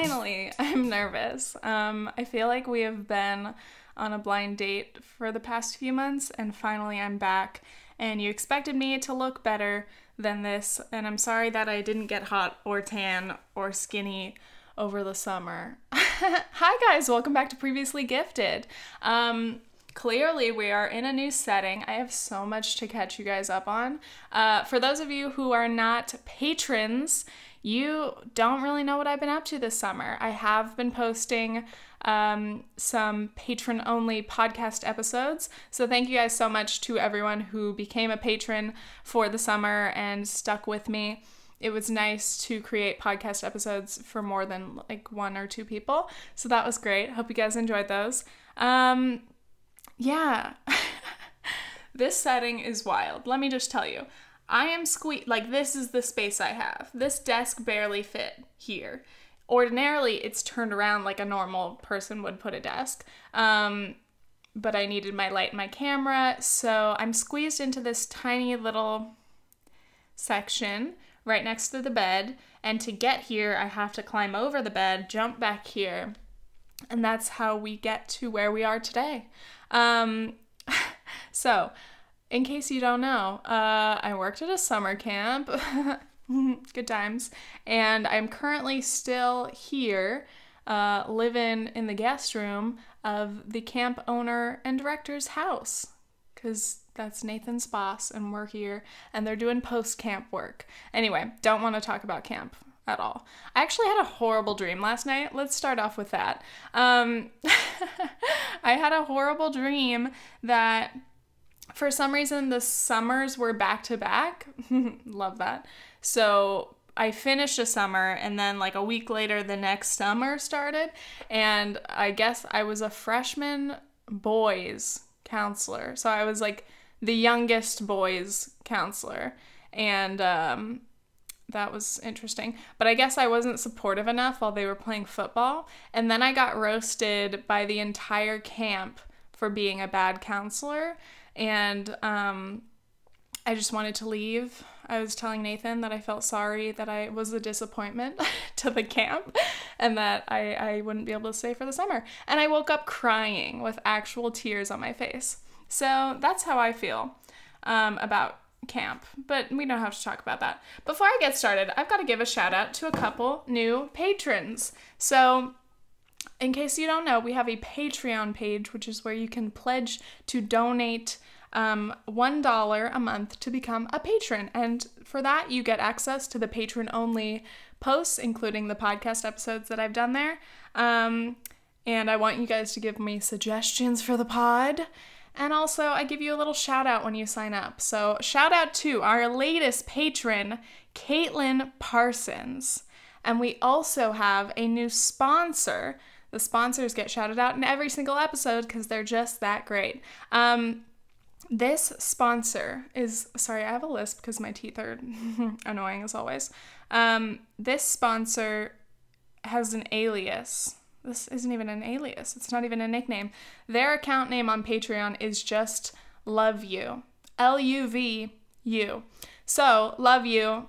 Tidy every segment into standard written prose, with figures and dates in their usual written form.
Finally, I'm nervous. I feel like we have been on a blind date for the past few months, and finally I'm back, and you expected me to look better than this, and I'm sorry that I didn't get hot or tan or skinny over the summer. Hi guys, welcome back to Previously Gifted. Clearly we are in a new setting. I have so much to catch you guys up on. For those of you who are not patrons, you don't really know what I've been up to this summer. I have been posting some patron-only podcast episodes. So thank you guys so much to everyone who became a patron for the summer and stuck with me. It was nice to create podcast episodes for more than like 1 or 2 people. So that was great. Hope you guys enjoyed those. Yeah. This setting is wild. Let me just tell you. I am like this is the space I have. This desk barely fit here. Ordinarily, it's turned around like a normal person would put a desk. But I needed my light and my camera, so I'm squeezed into this tiny little section right next to the bed. And to get here, I have to climb over the bed, jump back here, and that's how we get to where we are today. So, in case you don't know, I worked at a summer camp, good times, and I'm currently still here, living in the guest room of the camp owner and director's house, because that's Nathan's boss, and we're here, and they're doing post-camp work. Anyway, don't want to talk about camp at all. I actually had a horrible dream last night. Let's start off with that. I had a horrible dream that for some reason the summers were back to back. Love that. So I finished a summer, and then like a week later the next summer started, and I guess I was a freshman boys counselor. So I was like the youngest boys counselor, and that was interesting. But I guess I wasn't supportive enough while they were playing football, and then I got roasted by the entire camp for being a bad counselor, and I just wanted to leave. I was telling Nathan that I felt sorry that I was a disappointment to the camp and that I wouldn't be able to stay for the summer. And I woke up crying with actual tears on my face. So that's how I feel about camp, but we don't have to talk about that. Before I get started, I've got to give a shout out to a couple new patrons. So in case you don't know, we have a Patreon page, which is where you can pledge to donate $1 a month to become a patron. And for that, you get access to the patron-only posts, including the podcast episodes that I've done there. And I want you guys to give me suggestions for the pod. And also, I give you a little shout out when you sign up. So shout out to our latest patron, Caitlin Parsons. And we also have a new sponsor. The sponsors get shouted out in every single episode because they're just that great. This sponsor is, sorry, I have a lisp because my teeth are annoying as always. This sponsor has an alias. This isn't even an alias. It's not even a nickname. Their account name on Patreon is just Love You. L-U-V-U. So, love you.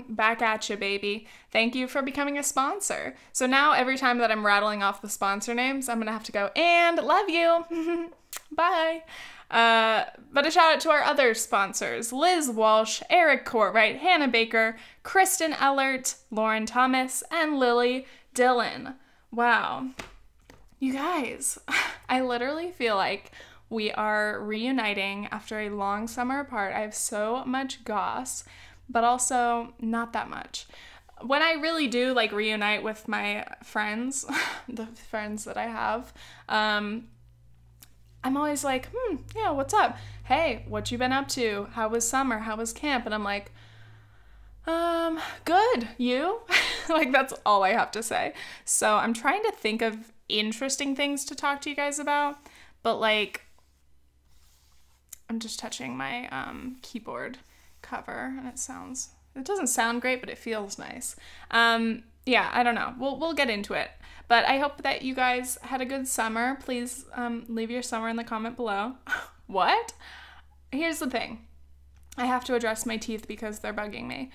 Back at you, baby. Thank you for becoming a sponsor. So now every time that I'm rattling off the sponsor names, I'm going to have to go, and love you. Bye. But a shout out to our other sponsors, Liz Walsh, Eric Courtwright, Hannah Baker, Kristen Ellert, Lauren Thomas, and Lily Dillon. Wow. You guys, I literally feel like we are reuniting after a long summer apart. I have so much goss, but also not that much. When I really do like reunite with my friends, the friends that I have, I'm always like, yeah, what's up? Hey, what you been up to? How was summer? How was camp? And I'm like, good. You? Like, that's all I have to say. So I'm trying to think of interesting things to talk to you guys about, but like, I'm just touching my keyboard cover, and it doesn't sound great, but it feels nice. Yeah, I don't know. We'll get into it. But I hope that you guys had a good summer. Please leave your summer in the comment below. What? Here's the thing. I have to address my teeth because they're bugging me.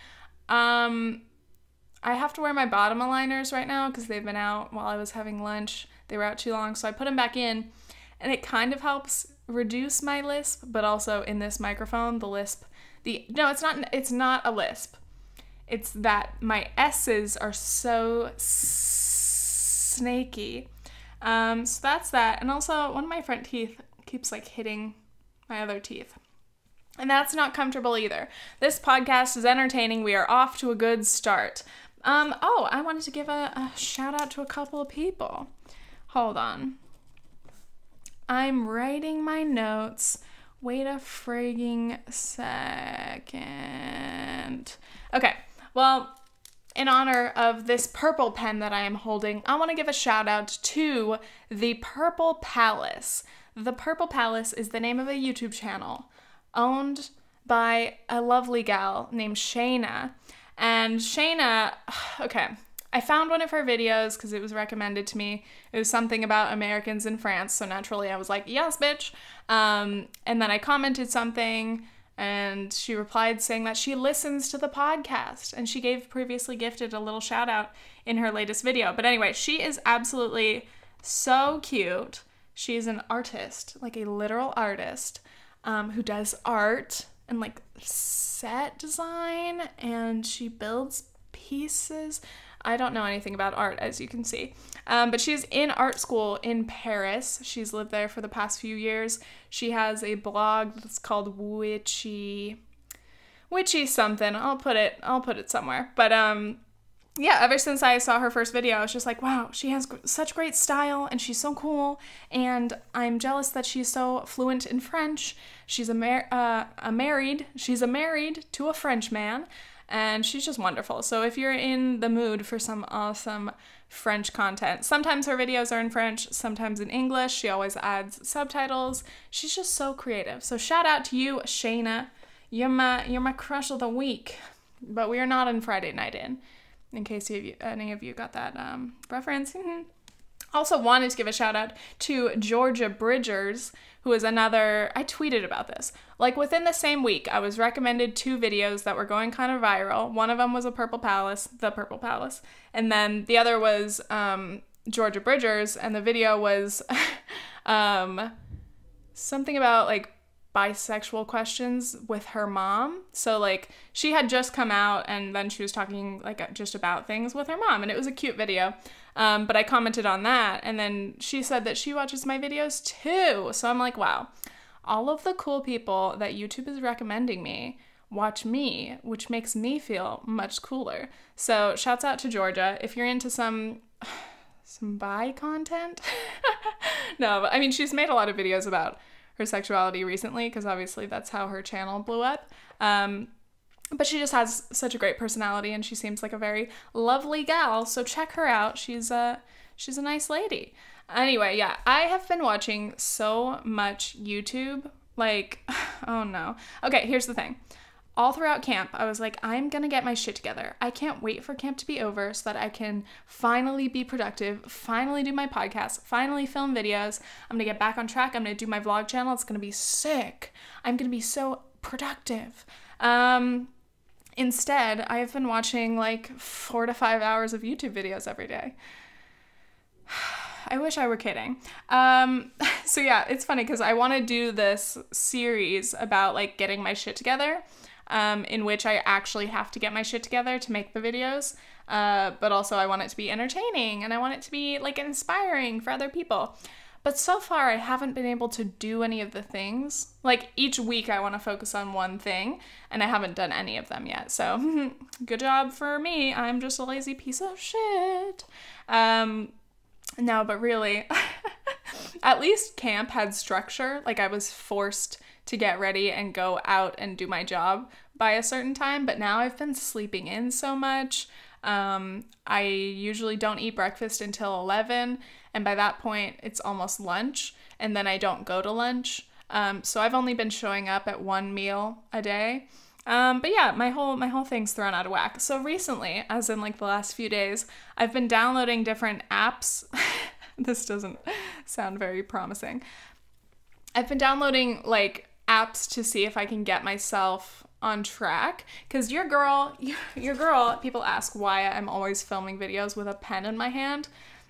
I have to wear my bottom aligners right now because they've been out while I was having lunch. They were out too long, so I put them back in, and it kind of helps reduce my lisp, but also in this microphone, the lisp, no, it's not a lisp. It's that my S's are so snaky. So that's that. And also, one of my front teeth keeps like hitting my other teeth. And that's not comfortable either. This podcast is entertaining. We are off to a good start. I wanted to give a shout out to a couple of people. Hold on. I'm writing my notes. Wait a frigging second. Okay, well, in honor of this purple pen that I am holding, I want to give a shout out to the Purple Palace. The Purple Palace is the name of a YouTube channel owned by a lovely gal named Shayna. And Shayna, okay, I found one of her videos because it was recommended to me. It was something about Americans in France, so naturally I was like, yes, bitch. And then I commented something, and she replied saying that she listens to the podcast, and she gave Previously Gifted a little shout out in her latest video. But anyway, she is absolutely so cute. She's an artist, like a literal artist, who does art and like set design, and she builds pieces. I don't know anything about art, as you can see. But she's in art school in Paris. She's lived there for the past few years. She has a blog that's called Witchy something. I'll put it somewhere. But yeah, ever since I saw her first video, I was just like, wow, she has such great style, and she's so cool, and I'm jealous that she's so fluent in French. She's married to a French man, and she's just wonderful. So if you're in the mood for some awesome French content, sometimes her videos are in French, sometimes in English. She always adds subtitles. She's just so creative. So shout out to you, Shayna. You're my crush of the week. But we are not in Friday Night in case any of you got that reference. Also wanted to give a shout out to Georgia Bridgers, who is another, I tweeted about this. Like within the same week, I was recommended 2 videos that were going kind of viral. One of them was the Purple Palace, and then the other was Georgia Bridgers, and the video was something about like bisexual questions with her mom. So like she had just come out, and then she was talking like just about things with her mom, and it was a cute video. But I commented on that, and then she said that she watches my videos too. So I'm like, wow, all of the cool people that YouTube is recommending me watch me, which makes me feel much cooler. So shouts out to Georgia. If you're into some bi content, no, but I mean, she's made a lot of videos about her sexuality recently, because obviously that's how her channel blew up. But she just has such a great personality, and she seems like a very lovely gal, so check her out. She's a nice lady. Anyway, yeah, I have been watching so much YouTube, like, oh no. Okay, here's the thing. All throughout camp, I was like, I'm gonna get my shit together. I can't wait for camp to be over so that I can finally be productive, finally do my podcast, finally film videos. I'm gonna get back on track. I'm gonna do my vlog channel. It's gonna be sick. I'm gonna be so productive. Instead, I have been watching like 4 to 5 hours of YouTube videos every day. I wish I were kidding. So yeah, it's funny because I want to do this series about like getting my shit together, in which I actually have to get my shit together to make the videos. But also I want it to be entertaining, and I want it to be like inspiring for other people. But so far, I haven't been able to do any of the things. Like, each week I want to focus on one thing, and I haven't done any of them yet. So, good job for me. I'm just a lazy piece of shit. No, but really, at least camp had structure. Like, I was forced to get ready and go out and do my job by a certain time. But now I've been sleeping in so much. I usually don't eat breakfast until 11, and by that point it's almost lunch, and then I don't go to lunch. So I've only been showing up at 1 meal a day. But yeah, my whole thing's thrown out of whack. So recently, as in like the last few days, I've been downloading different apps. This doesn't sound very promising. I've been downloading like apps to see if I can get myself on track, because your girl, people ask why I'm always filming videos with a pen in my hand.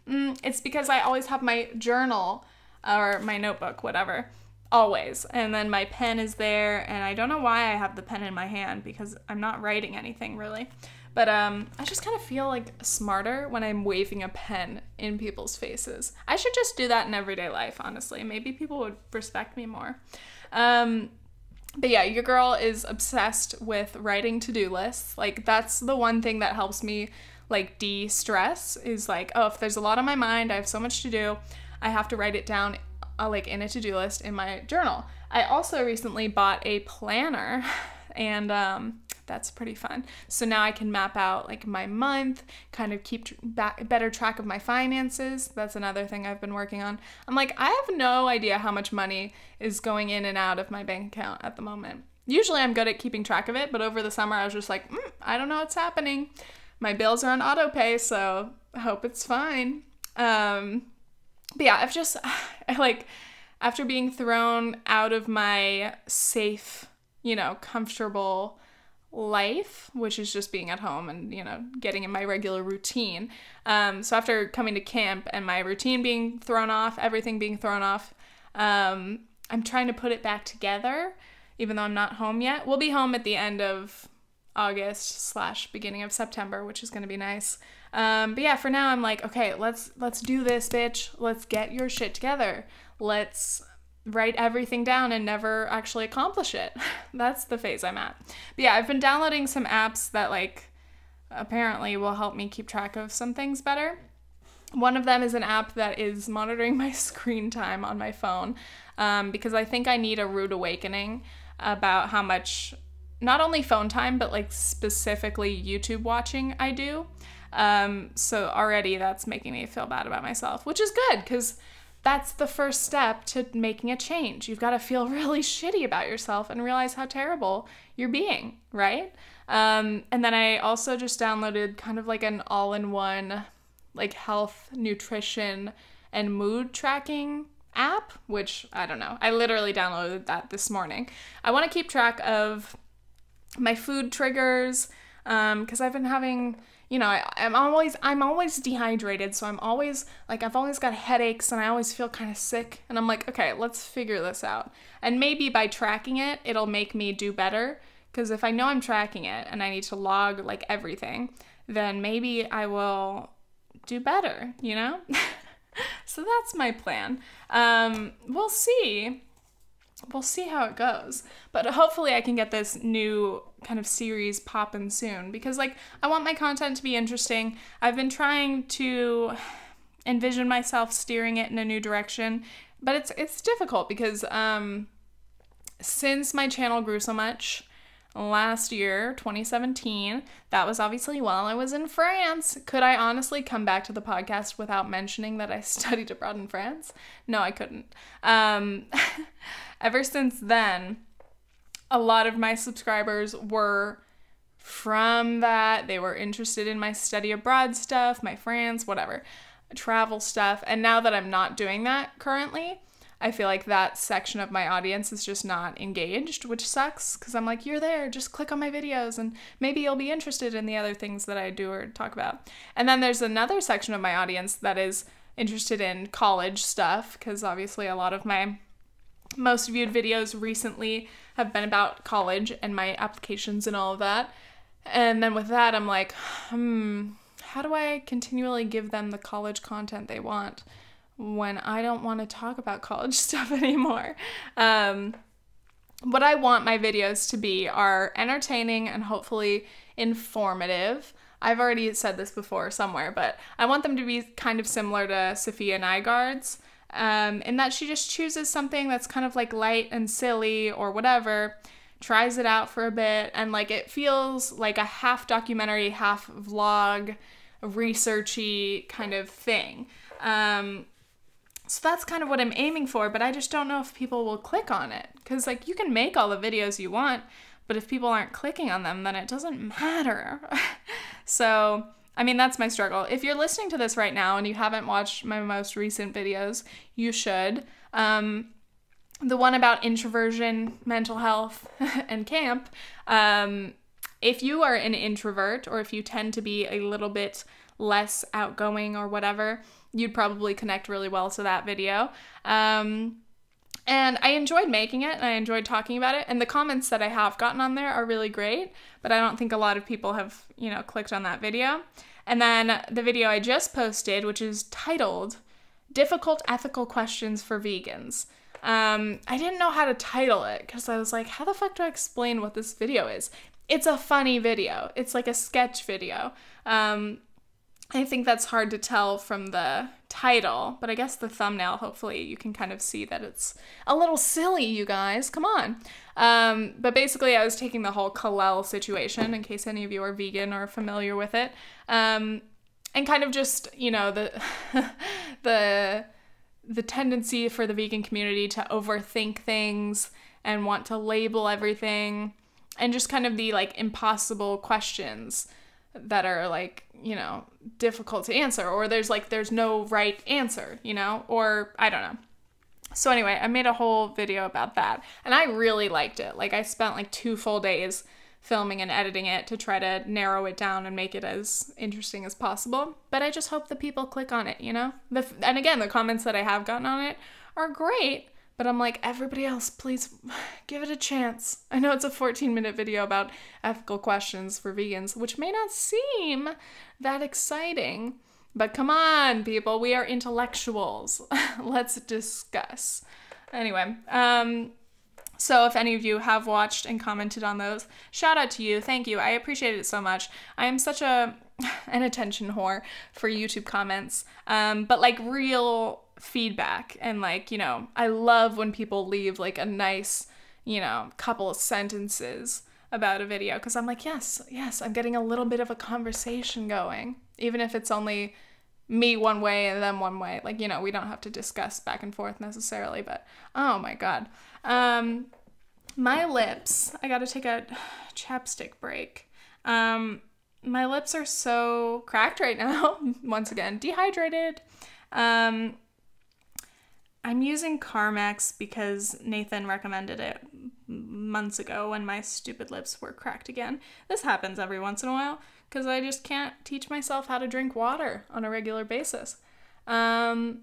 It's because I always have my journal or my notebook, whatever, always. And then my pen is there, and I don't know why I have the pen in my hand, because I'm not writing anything really. But I just kind of feel like smarter when I'm waving a pen in people's faces. I should just do that in everyday life, honestly. Maybe people would respect me more. But yeah, your girl is obsessed with writing to-do lists. Like, that's the one thing that helps me, like, de-stress, is like, oh, if there's a lot on my mind, I have so much to do, I have to write it down, like, in a to-do list in my journal. I also recently bought a planner, and that's pretty fun. So now I can map out, like, my month, kind of keep better track of my finances. That's another thing I've been working on. I'm like, I have no idea how much money is going in and out of my bank account at the moment. Usually I'm good at keeping track of it, but over the summer I was just like, I don't know what's happening. My bills are on auto pay, so I hope it's fine. But yeah, after being thrown out of my safe, comfortable life, which is just being at home and, getting in my regular routine. So after coming to camp and my routine being thrown off, everything being thrown off, I'm trying to put it back together, even though I'm not home yet. We'll be home at the end of August / beginning of September, which is going to be nice. But yeah, for now I'm like, okay, let's do this, bitch. Let's get your shit together. Let's write everything down and never actually accomplish it. That's the phase I'm at. But yeah, I've been downloading some apps that, like, apparently will help me keep track of some things better. One of them is an app that is monitoring my screen time on my phone, because I think I need a rude awakening about how much, not only phone time, but, like, specifically YouTube watching I do. So already that's making me feel bad about myself, which is good, because that's the first step to making a change. You've got to feel really shitty about yourself and realize how terrible you're being, right? And then I also just downloaded kind of like an all-in-one, like, health, nutrition, and mood tracking app, which, I don't know. I literally downloaded that this morning. I want to keep track of my food triggers, because I've been having, I'm always dehydrated, so I'm always, like, I've always got headaches, and I always feel kind of sick, and I'm like, okay, let's figure this out. And maybe by tracking it, it'll make me do better, because if I know I'm tracking it, and I need to log, like, everything, then maybe I will do better, So that's my plan. We'll see. We'll see how it goes. But hopefully I can get this new kind of series popping soon, because, like, I want my content to be interesting. I've been trying to envision myself steering it in a new direction, but it's difficult because since my channel grew so much last year, 2017, that was obviously while I was in France. Could I honestly come back to the podcast without mentioning that I studied abroad in France? No, I couldn't. Ever since then, a lot of my subscribers were from that. They were interested in my study abroad stuff, my France, whatever, travel stuff. And now that I'm not doing that currently, I feel like that section of my audience is just not engaged, which sucks, because I'm like, you're there, just click on my videos and maybe you'll be interested in the other things that I do or talk about. And then there's another section of my audience that is interested in college stuff, because obviously a lot of my most viewed videos recently have been about college and my applications and all of that. And then with that, I'm like, how do I continually give them the college content they want when I don't want to talk about college stuff anymore? What I want my videos to be are entertaining and hopefully informative. I've already said this before somewhere, but I want them to be kind of similar to Sophia Nygaard's, in that she just chooses something that's kind of like light and silly or whatever, tries it out for a bit, and, like, it feels like a half documentary, half vlog, researchy kind of thing. So that's kind of what I'm aiming for, but I just don't know if people will click on it. Because, like, you can make all the videos you want, but if people aren't clicking on them, then it doesn't matter. So, I mean, that's my struggle. If you're listening to this right now and you haven't watched my most recent videos, you should. the one about introversion, mental health, and camp, if you are an introvert or if you tend to be a little bit less outgoing or whatever, you'd probably connect really well to that video. And I enjoyed making it and I enjoyed talking about it. And the comments that I have gotten on there are really great, but I don't think a lot of people have, clicked on that video. And then the video I just posted, which is titled Difficult Ethical Questions for Vegans. I didn't know how to title it because I was like, how the fuck do I explain what this video is? It's a funny video. It's like a sketch video. I think that's hard to tell from the title, but I guess the thumbnail, hopefully you can kind of see that it's a little silly, you guys. Come on. But basically I was taking the whole Kalel situation, in case any of you are vegan or familiar with it, and kind of just, the tendency for the vegan community to overthink things and want to label everything, and just kind of the impossible questions that are difficult to answer, or there's no right answer, or I don't know. So anyway, I made a whole video about that and I really liked it. I spent 2 full days filming and editing it to try to narrow it down and make it as interesting as possible. But I just hope the people click on it, and again, the comments that I have gotten on it are great. But I'm like, everybody else, please give it a chance. I know it's a 14-minute video about ethical questions for vegans, which may not seem that exciting. But come on, people, we are intellectuals. Let's discuss. Anyway, so if any of you have watched and commented on those, shout out to you. Thank you. I appreciate it so much. I am such an attention whore for YouTube comments, but real feedback and I love when people leave a nice couple of sentences about a video, because I'm like, yes, I'm getting a little bit of a conversation going, even if it's only me one way and them one way. We don't have to discuss back and forth necessarily, but oh my god. My lips, I gotta take a chapstick break. My lips are so cracked right now. Once again, dehydrated. I'm using Carmex because Nathan recommended it months ago when my stupid lips were cracked again. This happens every once in a while because I just can't teach myself how to drink water on a regular basis. The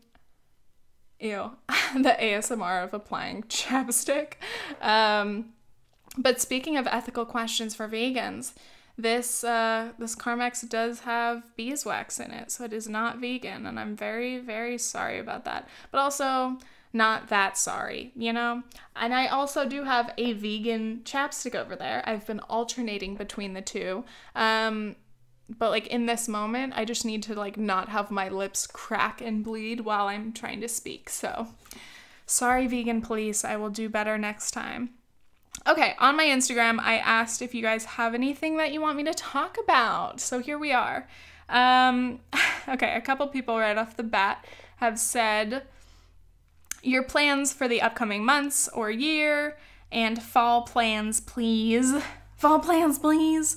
ASMR of applying chapstick. But speaking of ethical questions for vegans, this Carmex does have beeswax in it, so it is not vegan, and I'm very, very sorry about that. But also not that sorry, And I also do have a vegan chapstick over there. I've been alternating between the two. But in this moment, I just need to not have my lips crack and bleed while I'm trying to speak. So sorry, vegan police, I will do better next time. Okay, on my Instagram, I asked if you guys have anything that you want me to talk about. So here we are. Okay, a couple people right off the bat have said your plans for the upcoming months or year, and fall plans, please. Fall plans, please.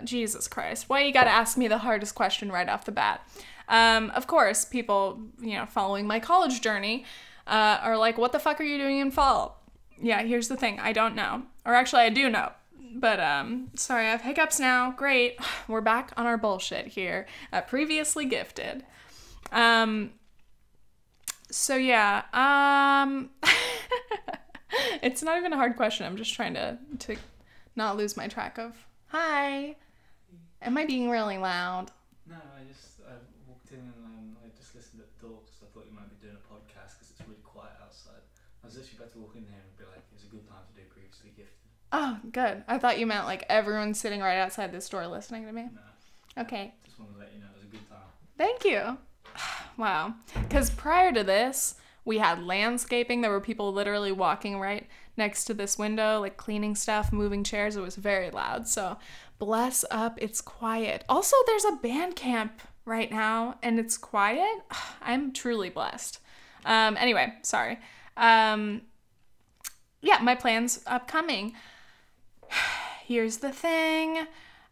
Jesus Christ. Why you gotta ask me the hardest question right off the bat? Of course, people, following my college journey, are like, what the fuck are you doing in fall? Yeah, here's the thing. I don't know. Or actually, I do know. But, sorry, I have hiccups now. Great. We're back on our bullshit here at Previously Gifted. So, yeah. It's not even a hard question. I'm just trying to not lose my track of... Hi. Am I being really loud? No, I walked in and I just listened at the door because I thought you might be doing a podcast because it's really quiet outside. I was literally about to walk in here and be like, it's a good time to do Previously Gifted. Oh, good. I thought you meant everyone's sitting right outside this door listening to me. No. Okay. Just wanted to let you know it was a good time. Thank you. Wow. Because prior to this, we had landscaping. There were people literally walking right next to this window, cleaning stuff, moving chairs. It was very loud. So bless up, it's quiet. Also, there's a band camp right now and it's quiet. I'm truly blessed. Anyway, sorry. Yeah, my plans upcoming. Here's the thing.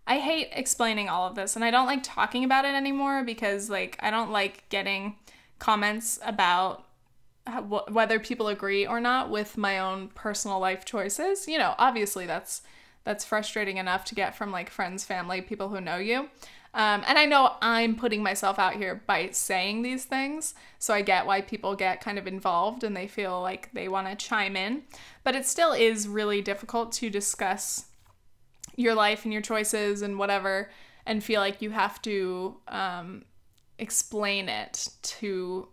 I hate explaining all of this, and I don't like talking about it anymore because, I don't like getting comments about whether people agree or not with my own personal life choices. You know, obviously that's frustrating enough to get from like friends, family, people who know you. And I know I'm putting myself out here by saying these things, so I get why people get kind of involved and they feel like they want to chime in. But it still is really difficult to discuss your life and your choices and whatever and feel like you have to explain it to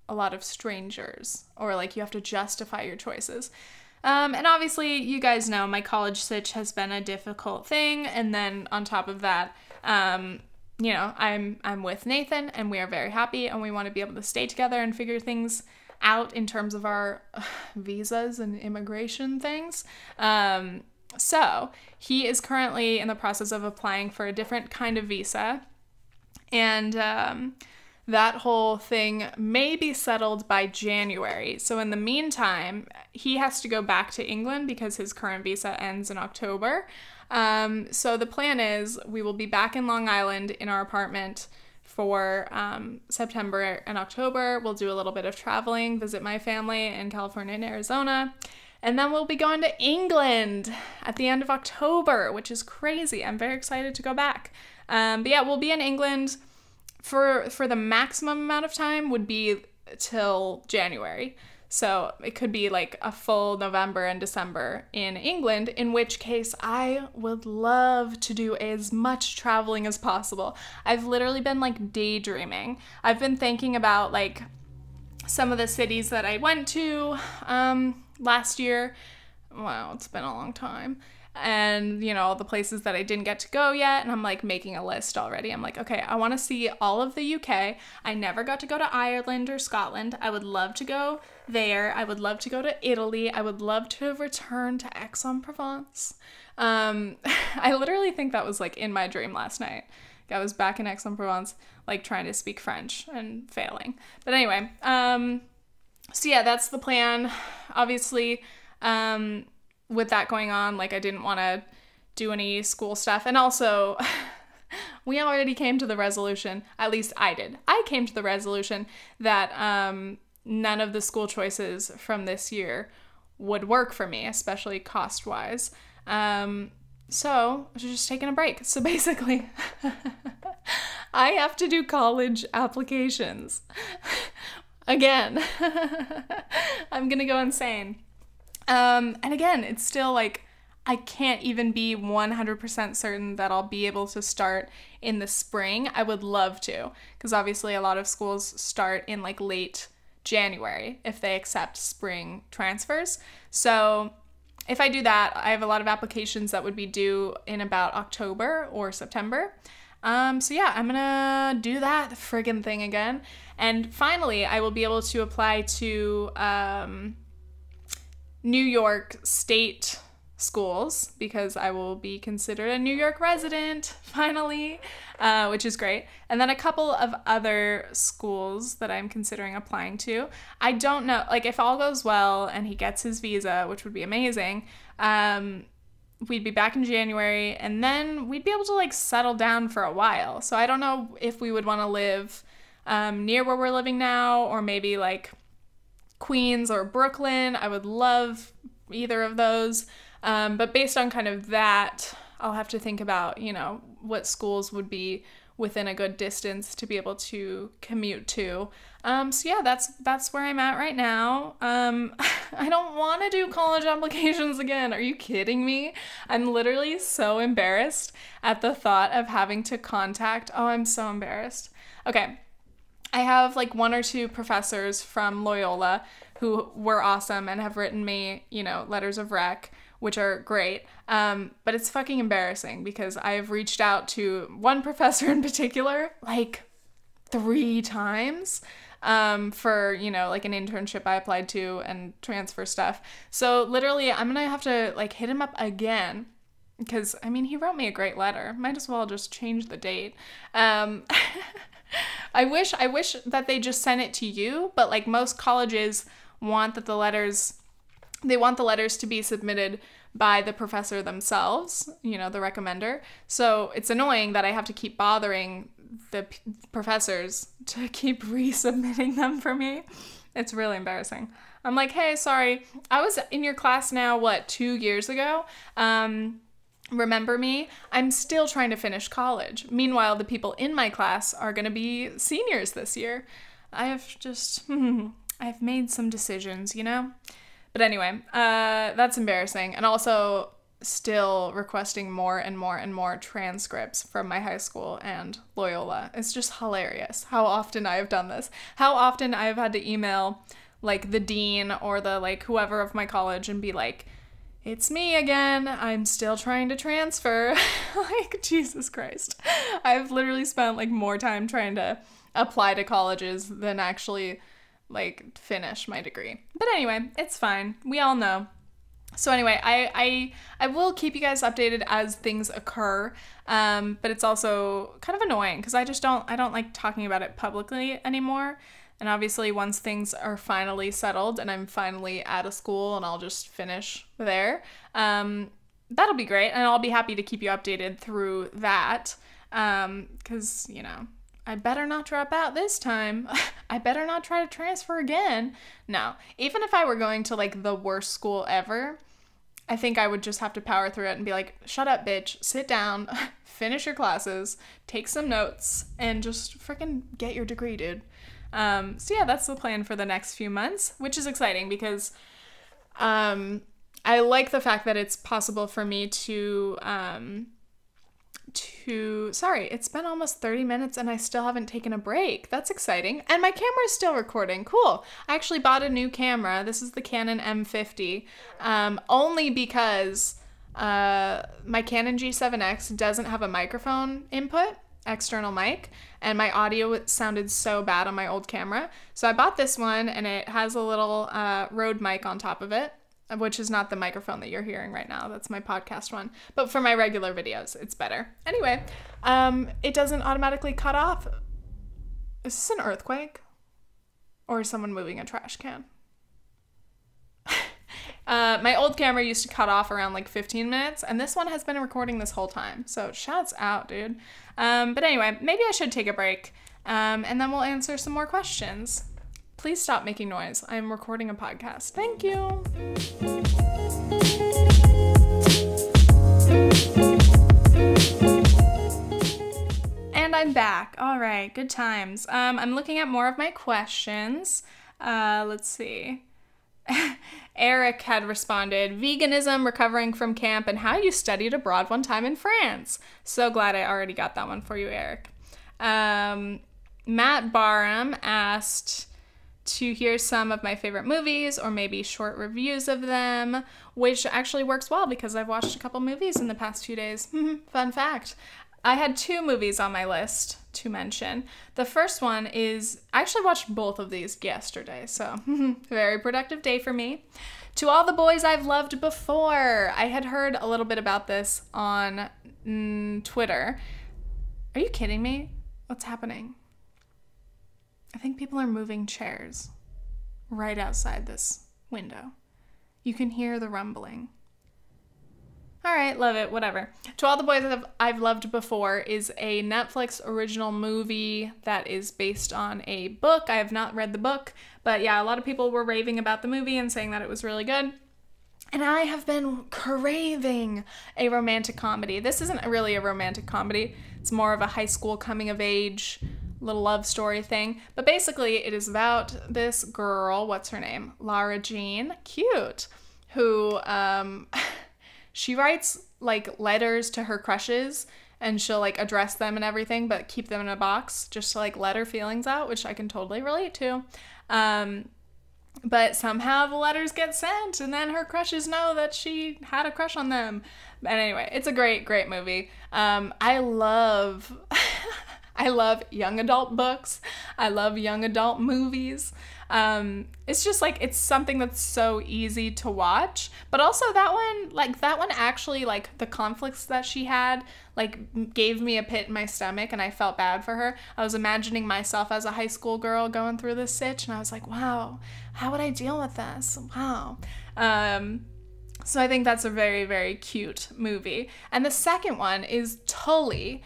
a lot of strangers, or like you have to justify your choices. And obviously, you guys know my college sitch has been a difficult thing. And then on top of that, you know, I'm with Nathan and we are very happy and we want to be able to stay together and figure things out in terms of our visas and immigration things. So he is currently in the process of applying for a different kind of visa. And that whole thing may be settled by January. So in the meantime, he has to go back to England because his current visa ends in October. So the plan is we will be back in Long Island in our apartment for September and October. We'll do a little bit of traveling, visit my family in California and Arizona. And then we'll be going to England at the end of October, which is crazy. I'm very excited to go back. But yeah, we'll be in England for the maximum amount of time would be till January. So it could be like a full November and December in England, in which case I would love to do as much traveling as possible. I've literally been like daydreaming. I've been thinking about like some of the cities that I went to last year. Wow, it's been a long time. And, you know, all the places that I didn't get to go yet. And I'm like making a list already. I'm like, okay, I want to see all of the UK. I never got to go to Ireland or Scotland. I would love to go there. I would love to go to Italy. I would love to return to Aix-en-Provence. I literally think that was like in my dream last night. I was back in Aix-en-Provence, like trying to speak French and failing. But anyway, so yeah, that's the plan. Obviously, with that going on, like I didn't want to do any school stuff. And also, we already came to the resolution, at least I did. I came to the resolution that none of the school choices from this year would work for me, especially cost-wise. So I was just taking a break. So basically, I have to do college applications again. I'm gonna go insane. And again, it's still like, I can't even be 100% certain that I'll be able to start in the spring. I would love to, because obviously a lot of schools start in like late January if they accept spring transfers. So if I do that, I have a lot of applications that would be due in about October or September. So yeah, I'm gonna do that friggin' thing again. And finally, I will be able to apply to New York State schools because I will be considered a New York resident, finally, which is great. And then a couple of other schools that I'm considering applying to. I don't know, like if all goes well and he gets his visa, which would be amazing, we'd be back in January and then we'd be able to like settle down for a while. So I don't know if we would want to live near where we're living now or maybe like Queens or Brooklyn. I would love either of those. But based on kind of that, I'll have to think about, you know, what schools would be within a good distance to be able to commute to. So yeah, that's where I'm at right now. I don't want to do college applications again. Are you kidding me? I'm literally so embarrassed at the thought of having to contact. Oh, I'm so embarrassed. Okay. I have like one or two professors from Loyola who were awesome and have written me, you know, letters of rec, which are great. But it's fucking embarrassing because I have reached out to one professor in particular like 3 times for, you know, like an internship I applied to and transfer stuff. So literally I'm gonna have to like hit him up again because, I mean, he wrote me a great letter. Might as well just change the date. I wish that they just sent it to you, but like most colleges want that the letters to be submitted by the professor themselves, you know, the recommender. So it's annoying that I have to keep bothering the professors to keep resubmitting them for me. It's really embarrassing. I'm like, hey, sorry, I was in your class now, 2 years ago? Remember me? I'm still trying to finish college. Meanwhile, the people in my class are going to be seniors this year. I've made some decisions, you know? But anyway, that's embarrassing. And also still requesting more and more and more transcripts from my high school and Loyola. It's just hilarious how often I have done this. How often I have had to email like the dean or the like whoever of my college and be like, it's me again. I'm still trying to transfer. Like, Jesus Christ. I've literally spent like more time trying to apply to colleges than actually like finish my degree. But anyway, it's fine. We all know. So anyway, I will keep you guys updated as things occur, but it's also kind of annoying because I don't like talking about it publicly anymore. And obviously once things are finally settled and I'm finally out of school and I'll just finish there, that'll be great. And I'll be happy to keep you updated through that, because, you know, I better not drop out this time. I better not try to transfer again. No, even if I were going to like the worst school ever, I think I would just have to power through it and be like, shut up, bitch, sit down, finish your classes, take some notes, and just freaking get your degree, dude. So yeah, that's the plan for the next few months, which is exciting because I like the fact that it's possible for me to sorry, it's been almost 30 minutes and I still haven't taken a break. That's exciting. And my camera is still recording. Cool. I actually bought a new camera. This is the Canon M50, only because my Canon G7X doesn't have a microphone input, external mic, and my audio sounded so bad on my old camera. So I bought this one and it has a little Rode mic on top of it, which is not the microphone that you're hearing right now. That's my podcast one. But for my regular videos, it's better. Anyway, it doesn't automatically cut off. Is this an earthquake? Or is someone moving a trash can? My old camera used to cut off around like 15 minutes, and this one has been recording this whole time. So shouts out, dude. But anyway, maybe I should take a break, and then we'll answer some more questions. Please stop making noise. I'm recording a podcast. Thank you. And I'm back. All right, good times. I'm looking at more of my questions. Let's see. Eric had responded, veganism, recovering from camp, and how you studied abroad one time in France. So glad I already got that one for you, Eric. Matt Barham asked to hear some of my favorite movies or maybe short reviews of them, which actually works well because I've watched a couple movies in the past few days. Fun fact. I had 2 movies on my list to mention. The first one is, I actually watched both of these yesterday, so very productive day for me. To All the Boys I've Loved Before. I had heard a little bit about this on Twitter. Are you kidding me? What's happening? I think people are moving chairs right outside this window. You can hear the rumbling. All right, love it, whatever. To All the Boys I've Loved Before is a Netflix original movie that is based on a book. I have not read the book, but yeah, a lot of people were raving about the movie and saying that it was really good. And I have been craving a romantic comedy. This isn't really a romantic comedy. It's more of a high school coming of age little love story thing. But basically it is about this girl, what's her name? Lara Jean, cute, who she writes like letters to her crushes and she'll like address them and everything, but keep them in a box just to like let her feelings out, which I can totally relate to. But somehow the letters get sent and then her crushes know that she had a crush on them. But anyway, it's a great, great movie. I love young adult books. I love young adult movies. It's just like, it's something that's so easy to watch, but also that one actually, like the conflicts that she had, like gave me a pit in my stomach and I felt bad for her. I was imagining myself as a high school girl going through this sitch and I was like, wow, how would I deal with this? Wow. So I think that's a very, very cute movie. And the second one is Tully.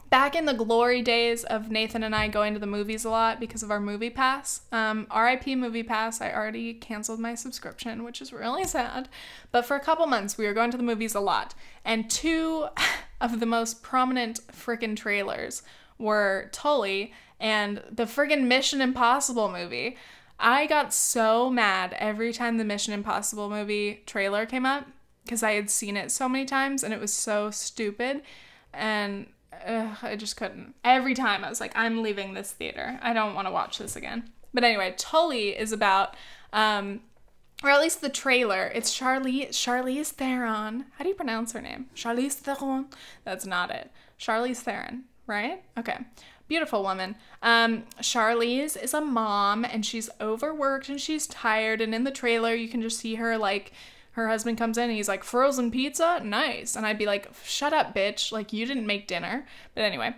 back in the glory days of Nathan and I going to the movies a lot because of our movie pass. RIP movie pass. I already canceled my subscription, which is really sad. But for a couple months, we were going to the movies a lot. And two of the most prominent frickin' trailers were Tully and the friggin' Mission Impossible movie. I got so mad every time the Mission Impossible movie trailer came up because I had seen it so many times and it was so stupid. And I just couldn't. Every time I was like, I'm leaving this theater. I don't want to watch this again. But anyway, Tully is about, or at least the trailer, it's Charlize Theron. How do you pronounce her name? Charlize Theron? That's not it. Charlize Theron, right? Okay. Beautiful woman. Charlize is a mom and she's overworked and she's tired. And in the trailer, you can just see her like, her husband comes in and he's like, frozen pizza? Nice. And I'd be like, shut up, bitch. Like, you didn't make dinner. But anyway,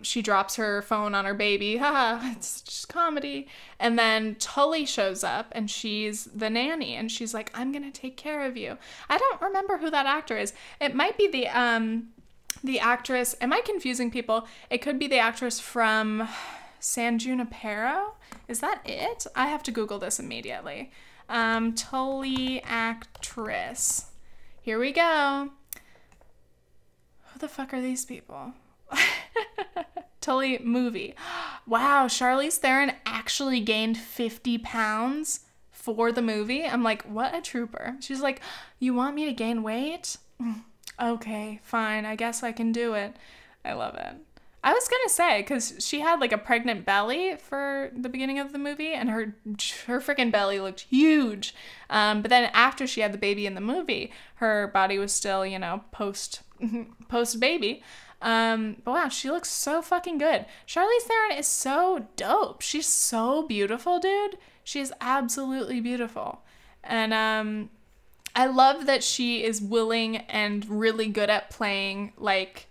she drops her phone on her baby. Haha, it's just comedy. And then Tully shows up and she's the nanny. And she's like, I'm going to take care of you. I don't remember who that actor is. It might be the actress. Am I confusing people? It could be the actress from San Junipero. Is that it? I have to Google this immediately. Tully actress. Here we go. Who the fuck are these people? Tully movie. Wow, Charlize Theron actually gained 50 pounds for the movie. I'm like, what a trooper. She's like, you want me to gain weight? Okay, fine. I guess I can do it. I love it. I was gonna say, because she had like a pregnant belly for the beginning of the movie, and her freaking belly looked huge. But then after she had the baby in the movie, her body was still, you know, post baby. But wow, she looks so fucking good. Charlize Theron is so dope. She's so beautiful, dude. She's absolutely beautiful. And I love that she is willing and really good at playing like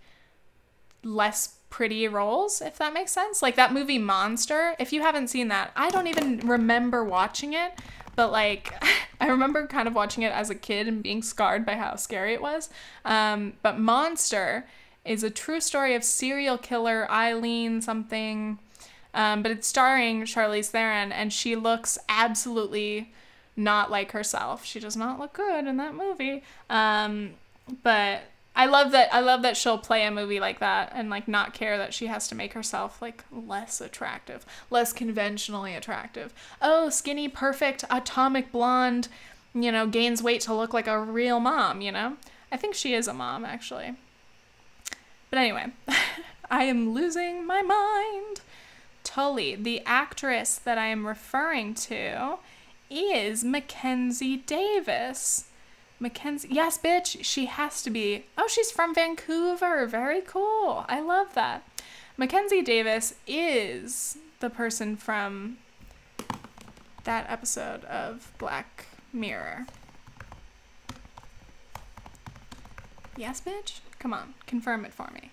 less pretty roles, if that makes sense. Like that movie Monster, if you haven't seen that, I don't even remember watching it, but like I remember kind of watching it as a kid and being scarred by how scary it was. But Monster is a true story of serial killer Eileen something, but it's starring Charlize Theron, and she looks absolutely not like herself. She does not look good in that movie. But I love that she'll play a movie like that and like not care that she has to make herself like less attractive, less conventionally attractive. Oh, skinny, perfect, atomic blonde, you know, gains weight to look like a real mom, you know? I think she is a mom, actually. But anyway, I am losing my mind. Tully, the actress that I am referring to, is Mackenzie Davis. Mackenzie, yes, bitch, she has to be. Oh, she's from Vancouver. Very cool. I love that. Mackenzie Davis is the person from that episode of Black Mirror. Yes, bitch? Come on, confirm it for me.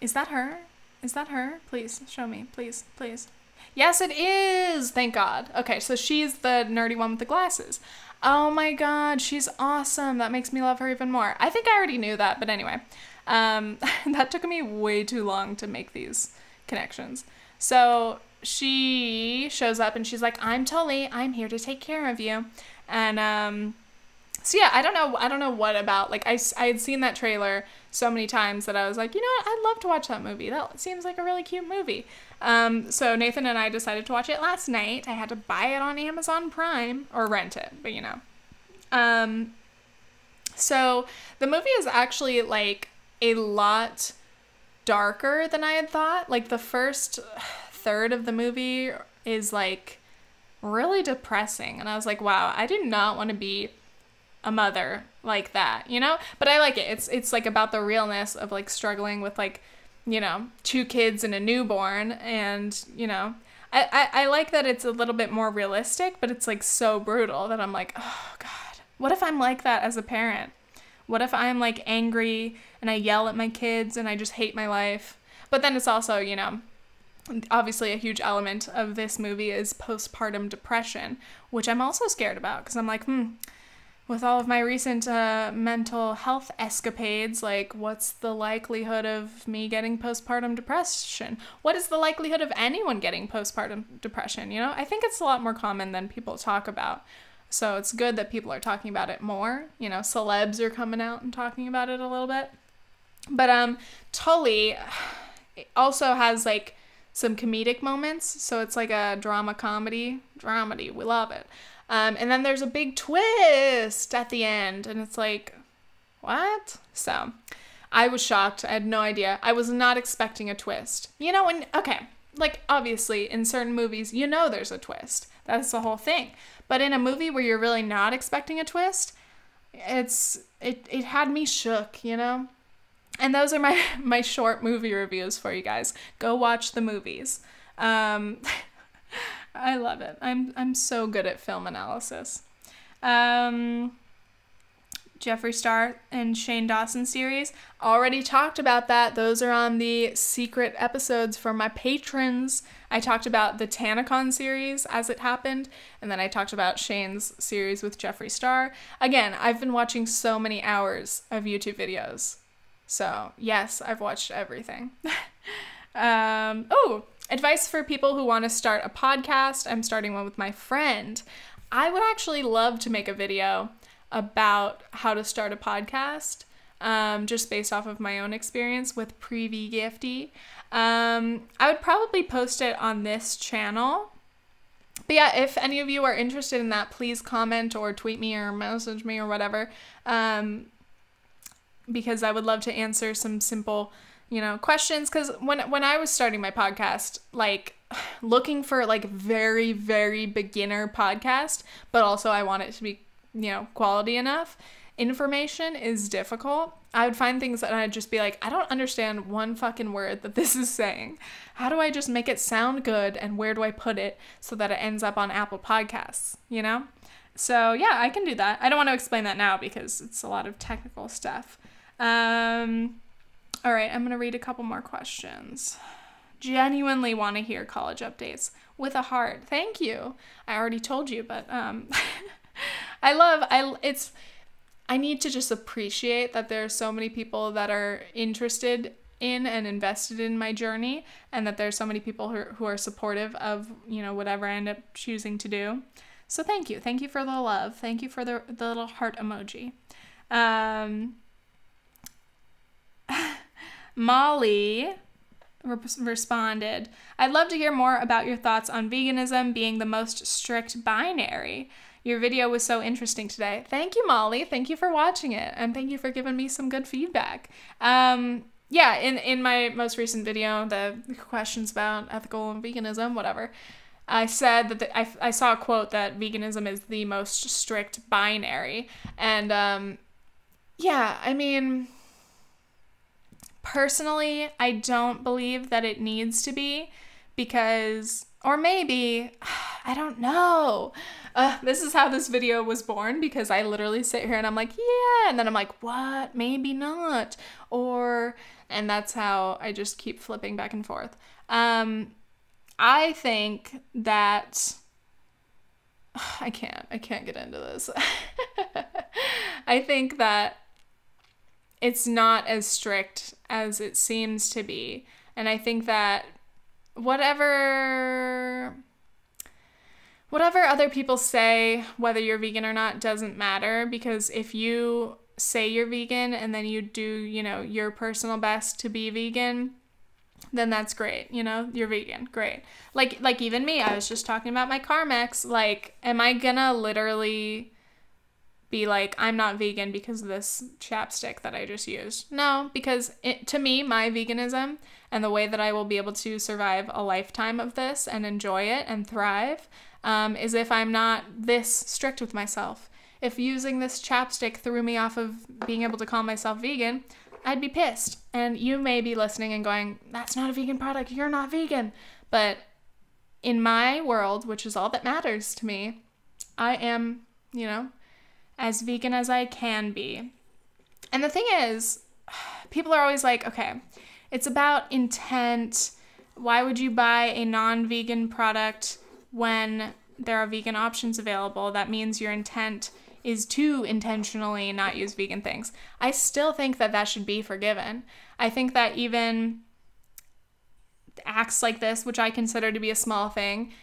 Is that her? Is that her? Please, show me. Please, please. Yes, it is! Thank God. Okay, so she's the nerdy one with the glasses. Oh my God, she's awesome. That makes me love her even more. I think I already knew that, but anyway. That took me way too long to make these connections. So she shows up and she's like, I'm Tully. I'm here to take care of you. And so yeah, I don't know what about, like, I had seen that trailer so many times that I was like, you know what, I'd love to watch that movie. That seems like a really cute movie. So Nathan and I decided to watch it last night. I had to buy it on Amazon Prime, or rent it, but you know. So the movie is actually like a lot darker than I had thought. Like the first third of the movie is like really depressing. And I was like, wow, I do not want to be a mother like that, you know? But I like it. It's like about the realness of like struggling with like, you know, 2 kids and a newborn. And, you know, I like that it's a little bit more realistic, but it's like so brutal that I'm like, oh God, what if I'm like that as a parent? What if I'm like angry and I yell at my kids and I just hate my life? But then it's also, you know, obviously a huge element of this movie is postpartum depression, which I'm also scared about because I'm like, with all of my recent mental health escapades, like, what's the likelihood of me getting postpartum depression? What is the likelihood of anyone getting postpartum depression? You know, I think it's a lot more common than people talk about. So it's good that people are talking about it more. You know, celebs are coming out and talking about it a little bit. But Tully also has, like, some comedic moments. So it's like a dramedy. We love it. And then there's a big twist at the end, and it's like, what? So I was shocked. I had no idea. I was not expecting a twist. You know, like, obviously in certain movies, you know there's a twist. That's the whole thing. But in a movie where you're really not expecting a twist, it had me shook, you know? And those are my short movie reviews for you guys. Go watch the movies. I love it. I'm so good at film analysis. Jeffree Star and Shane Dawson series. Already talked about that. Those are on the secret episodes for my patrons. I talked about the TanaCon series as it happened, and then I talked about Shane's series with Jeffree Star. Again, I've been watching so many hours of YouTube videos. So, yes, I've watched everything. Advice for people who want to start a podcast. I'm starting one with my friend. I would actually love to make a video about how to start a podcast, just based off of my own experience with Pre-Vegifty. I would probably post it on this channel. But yeah, if any of you are interested in that, please comment or tweet me or message me or whatever, because I would love to answer some simple, you know, questions. Because when I was starting my podcast, like, looking for, like, very, very beginner podcast, but also I want it to be, you know, quality enough, information is difficult. I would find things that I'd just be like, I don't understand one fucking word that this is saying. How do I just make it sound good, and where do I put it so that it ends up on Apple Podcasts, you know? So yeah, I can do that. I don't want to explain that now because it's a lot of technical stuff. All right, I'm going to read a couple more questions. Genuinely want to hear college updates with a heart. Thank you. I already told you, but I need to just appreciate that there are so many people that are interested in and invested in my journey, and that there's so many people who are supportive of, you know, whatever I end up choosing to do. So thank you. Thank you for the love. Thank you for the little heart emoji. Molly responded, I'd love to hear more about your thoughts on veganism being the most strict binary. Your video was so interesting today. Thank you, Molly. Thank you for watching it, and thank you for giving me some good feedback. Yeah, in my most recent video, the questions about ethical and veganism, whatever, I said that I saw a quote that veganism is the most strict binary, and yeah, I mean, personally, I don't believe that it needs to be, because, or maybe, I don't know. This is how this video was born, because I literally sit here and I'm like, yeah, and then I'm like, what? Maybe not. And that's how I just keep flipping back and forth. I think that, I can't get into this. I think that it's not as strict as it seems to be. And I think that whatever other people say, whether you're vegan or not, doesn't matter, because if you say you're vegan and then you do, you know, your personal best to be vegan, then that's great. You know, you're vegan. Great. Like even me, I was just talking about my Carmex. Like, am I gonna literally be like, I'm not vegan because of this chapstick that I just used? No, because to me, my veganism and the way that I will be able to survive a lifetime of this and enjoy it and thrive is if I'm not this strict with myself. If using this chapstick threw me off of being able to call myself vegan, I'd be pissed. And you may be listening and going, that's not a vegan product, you're not vegan. But in my world, which is all that matters to me, I am, you know, as vegan as I can be. And the thing is, people are always like, okay, it's about intent. Why would you buy a non-vegan product when there are vegan options available? That means your intent is to intentionally not use vegan things, I still think that that should be forgiven. I think that even acts like this, which I consider to be a small thing,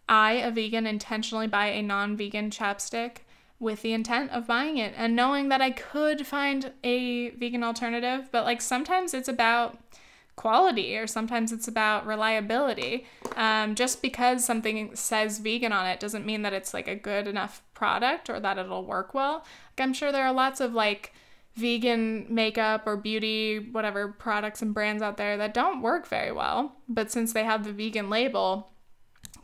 I, a vegan, intentionally buy a non-vegan chapstick with the intent of buying it and knowing that I could find a vegan alternative, but like sometimes it's about quality or sometimes it's about reliability. Just because something says vegan on it doesn't mean that it's like a good enough product or that it'll work well. Like, I'm sure there are lots of like vegan makeup or beauty, whatever products and brands out there that don't work very well, but since they have the vegan label,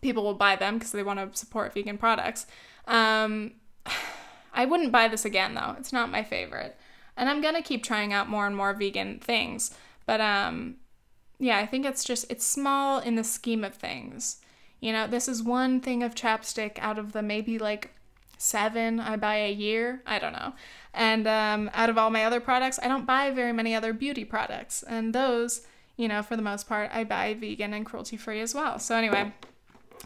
people will buy them because they want to support vegan products. I wouldn't buy this again though. It's not my favorite. And I'm going to keep trying out more and more vegan things. But yeah, I think it's small in the scheme of things. You know, this is one thing of chapstick out of the maybe like 7 I buy a year. I don't know. And out of all my other products, I don't buy very many other beauty products. And those, you know, for the most part, I buy vegan and cruelty-free as well. So anyway,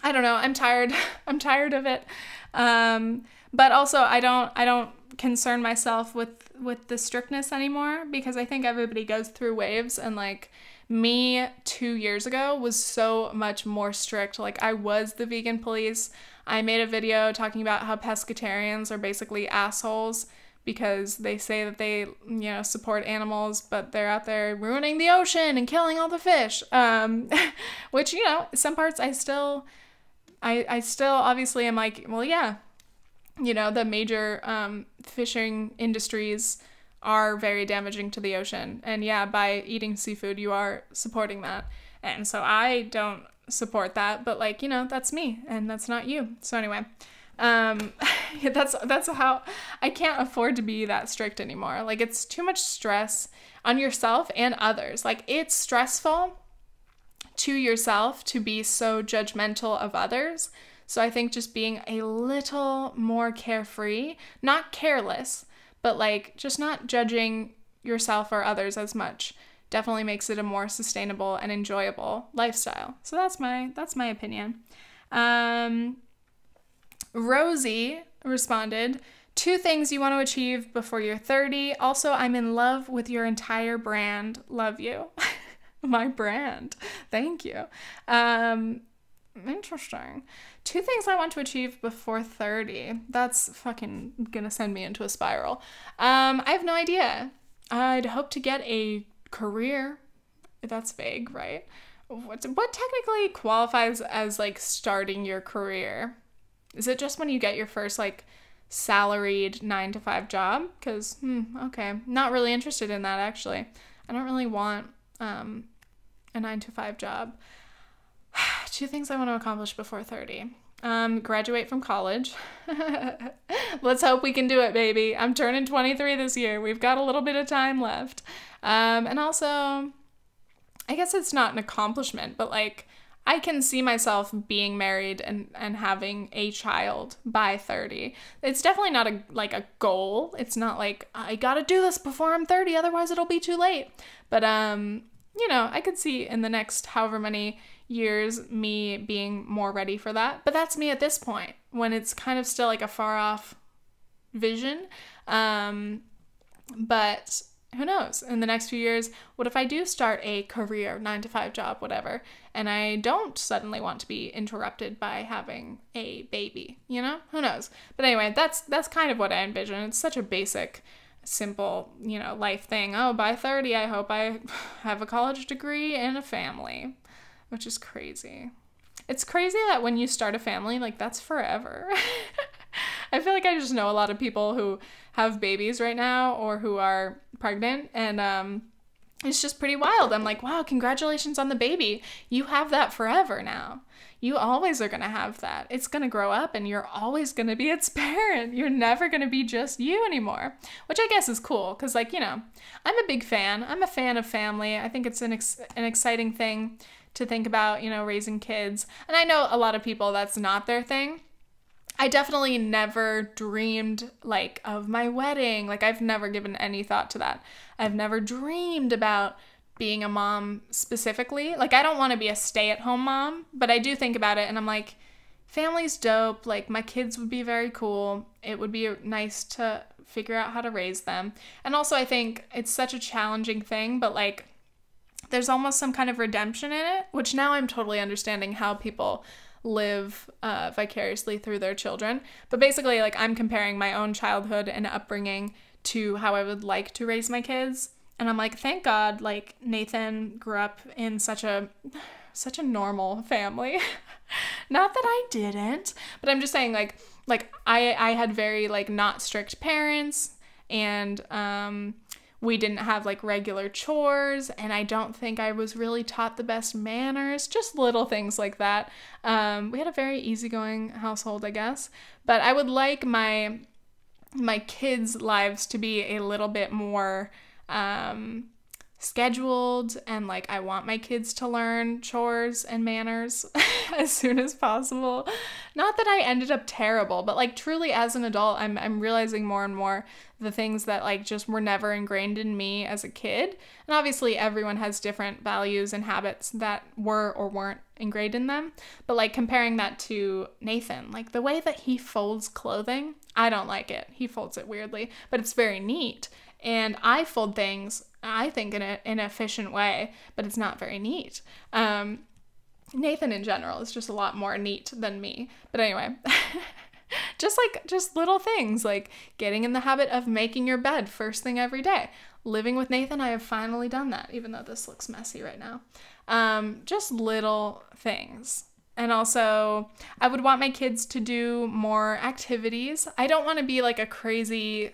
I don't know. I'm tired. I'm tired of it. But also I don't concern myself with the strictness anymore because I think everybody goes through waves, and like me 2 years ago was so much more strict. Like I was the vegan police. I made a video talking about how pescatarians are basically assholes because they say that they, you know, support animals, but they're out there ruining the ocean and killing all the fish. Which, you know, some parts I still obviously am like, well, yeah, you know, the major fishing industries are very damaging to the ocean. And yeah, by eating seafood, you are supporting that. And so I don't support that, but like, you know, that's me and that's not you. So anyway, that's how I can't afford to be that strict anymore. Like it's too much stress on yourself and others. Like it's stressful to yourself to be so judgmental of others. So I think just being a little more carefree, not careless, but like just not judging yourself or others as much definitely makes it a more sustainable and enjoyable lifestyle. So that's my opinion. Rosie responded, 2 things you want to achieve before you're 30. Also, I'm in love with your entire brand. Love you. My brand. Thank you. Interesting. 2 things I want to achieve before 30. That's fucking gonna send me into a spiral. I have no idea. I'd hope to get a career. That's vague, right? What technically qualifies as like starting your career? Is it just when you get your first like salaried 9-to-5 job? Because, okay. Not really interested in that actually. I don't really want a 9-to-5 job. 2 things I want to accomplish before 30. Graduate from college. Let's hope we can do it, baby. I'm turning 23 this year. We've got a little bit of time left. And also, I guess it's not an accomplishment, but like I can see myself being married and having a child by 30. It's definitely not a goal. It's not like I gotta do this before I'm 30, otherwise it'll be too late. But you know, I could see in the next however many years me being more ready for that. But that's me at this point, when it's kind of still like a far off vision. But who knows? In the next few years, what if I do start a career, 9-to-5 job, whatever, and I don't suddenly want to be interrupted by having a baby, you know? Who knows? But anyway, that's kind of what I envision. It's such a basic, simple, you know, life thing. Oh, by 30, I hope I have a college degree and a family, which is crazy. It's crazy that when you start a family, like, that's forever. I feel like I just know a lot of people who have babies right now or who are pregnant, and it's just pretty wild. I'm like, wow, congratulations on the baby. You have that forever now. You always are going to have that. It's going to grow up and you're always going to be its parent. You're never going to be just you anymore, which I guess is cool because, like, you know, I'm a big fan. I'm a fan of family. I think it's an exciting thing to think about, you know, raising kids. And I know a lot of people that's not their thing. I definitely never dreamed, like, of my wedding. Like, I've never given any thought to that. I've never dreamed about being a mom specifically. Like, I don't want to be a stay-at-home mom, but I do think about it, and I'm like, family's dope. Like, my kids would be very cool. It would be nice to figure out how to raise them. And also, I think it's such a challenging thing, but like, there's almost some kind of redemption in it, which now I'm totally understanding how people live vicariously through their children. But basically, like, I'm comparing my own childhood and upbringing to how I would like to raise my kids. And I'm like, thank God, like, Nathan grew up in such a normal family. Not that I didn't, but I'm just saying, like I had very, like, not strict parents, and we didn't have, like, regular chores, and I don't think I was really taught the best manners, just little things like that. We had a very easygoing household, I guess, but I would like my kids' lives to be a little bit more scheduled, and like, I want my kids to learn chores and manners as soon as possible. Not that I ended up terrible, but like, truly as an adult, I'm realizing more and more the things that, like, just were never ingrained in me as a kid. And obviously everyone has different values and habits that were or weren't ingrained in them. But like, comparing that to Nathan, like, the way that he folds clothing, I don't like it. He folds it weirdly, but it's very neat. And I fold things, I think, in an efficient way, but it's not very neat. Nathan in general is just a lot more neat than me. But anyway, just little things, like getting in the habit of making your bed first thing every day. Living with Nathan, I have finally done that, even though this looks messy right now. Just little things. And also, I would want my kids to do more activities. I don't want to be like a crazy,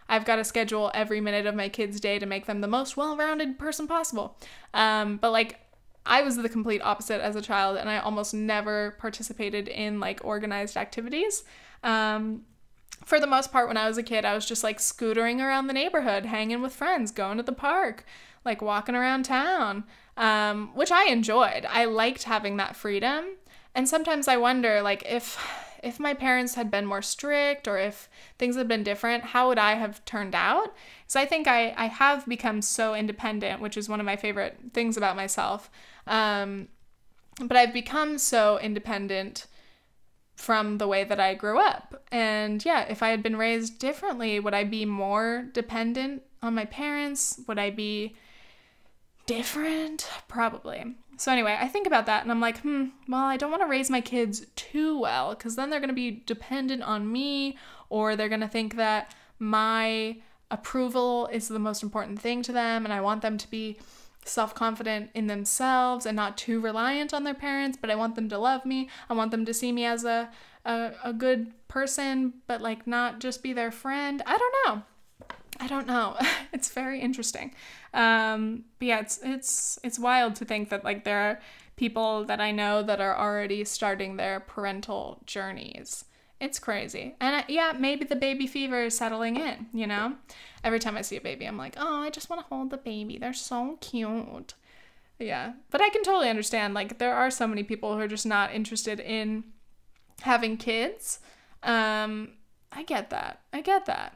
I've got to schedule every minute of my kids' day to make them the most well-rounded person possible. But like, I was the complete opposite as a child, and I almost never participated in, like, organized activities. For the most part, when I was a kid, I was just, like, scootering around the neighborhood, hanging with friends, going to the park, like, walking around town, which I enjoyed. I liked having that freedom. And sometimes I wonder, like, if my parents had been more strict, or if things had been different, how would I have turned out? Because I think I have become so independent, which is one of my favorite things about myself. But I've become so independent from the way that I grew up. And yeah, if I had been raised differently, would I be more dependent on my parents? Would I be different? Probably. So anyway, I think about that and I'm like, well, I don't want to raise my kids too well, because then they're going to be dependent on me, or they're going to think that my approval is the most important thing to them, and I want them to be self-confident in themselves and not too reliant on their parents, but I want them to love me. I want them to see me as a good person, but like not just be their friend. I don't know. It's very interesting. But yeah, it's wild to think that like there are people that I know that are already starting their parental journeys. It's crazy. And yeah, maybe the baby fever is settling in, you know? Every time I see a baby, I'm like, oh, I just want to hold the baby. They're so cute. Yeah. But I can totally understand, like, there are so many people who are just not interested in having kids. I get that.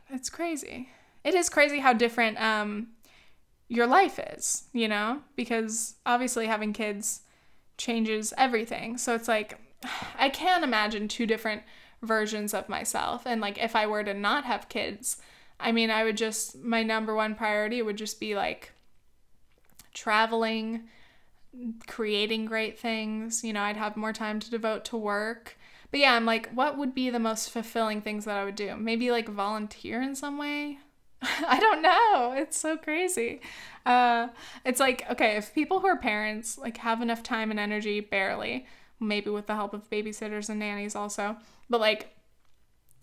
It's crazy. It is crazy how different your life is, you know? Because obviously having kids changes everything. So it's like, I can't imagine two different versions of myself. And like, if I were to not have kids, I mean, I would just, my number one priority would just be like traveling, creating great things. You know, I'd have more time to devote to work. But yeah, I'm like, what would be the most fulfilling things that I would do? Maybe like volunteer in some way? I don't know. It's so crazy. It's like, okay, if people who are parents like have enough time and energy, barely, maybe with the help of babysitters and nannies also, but like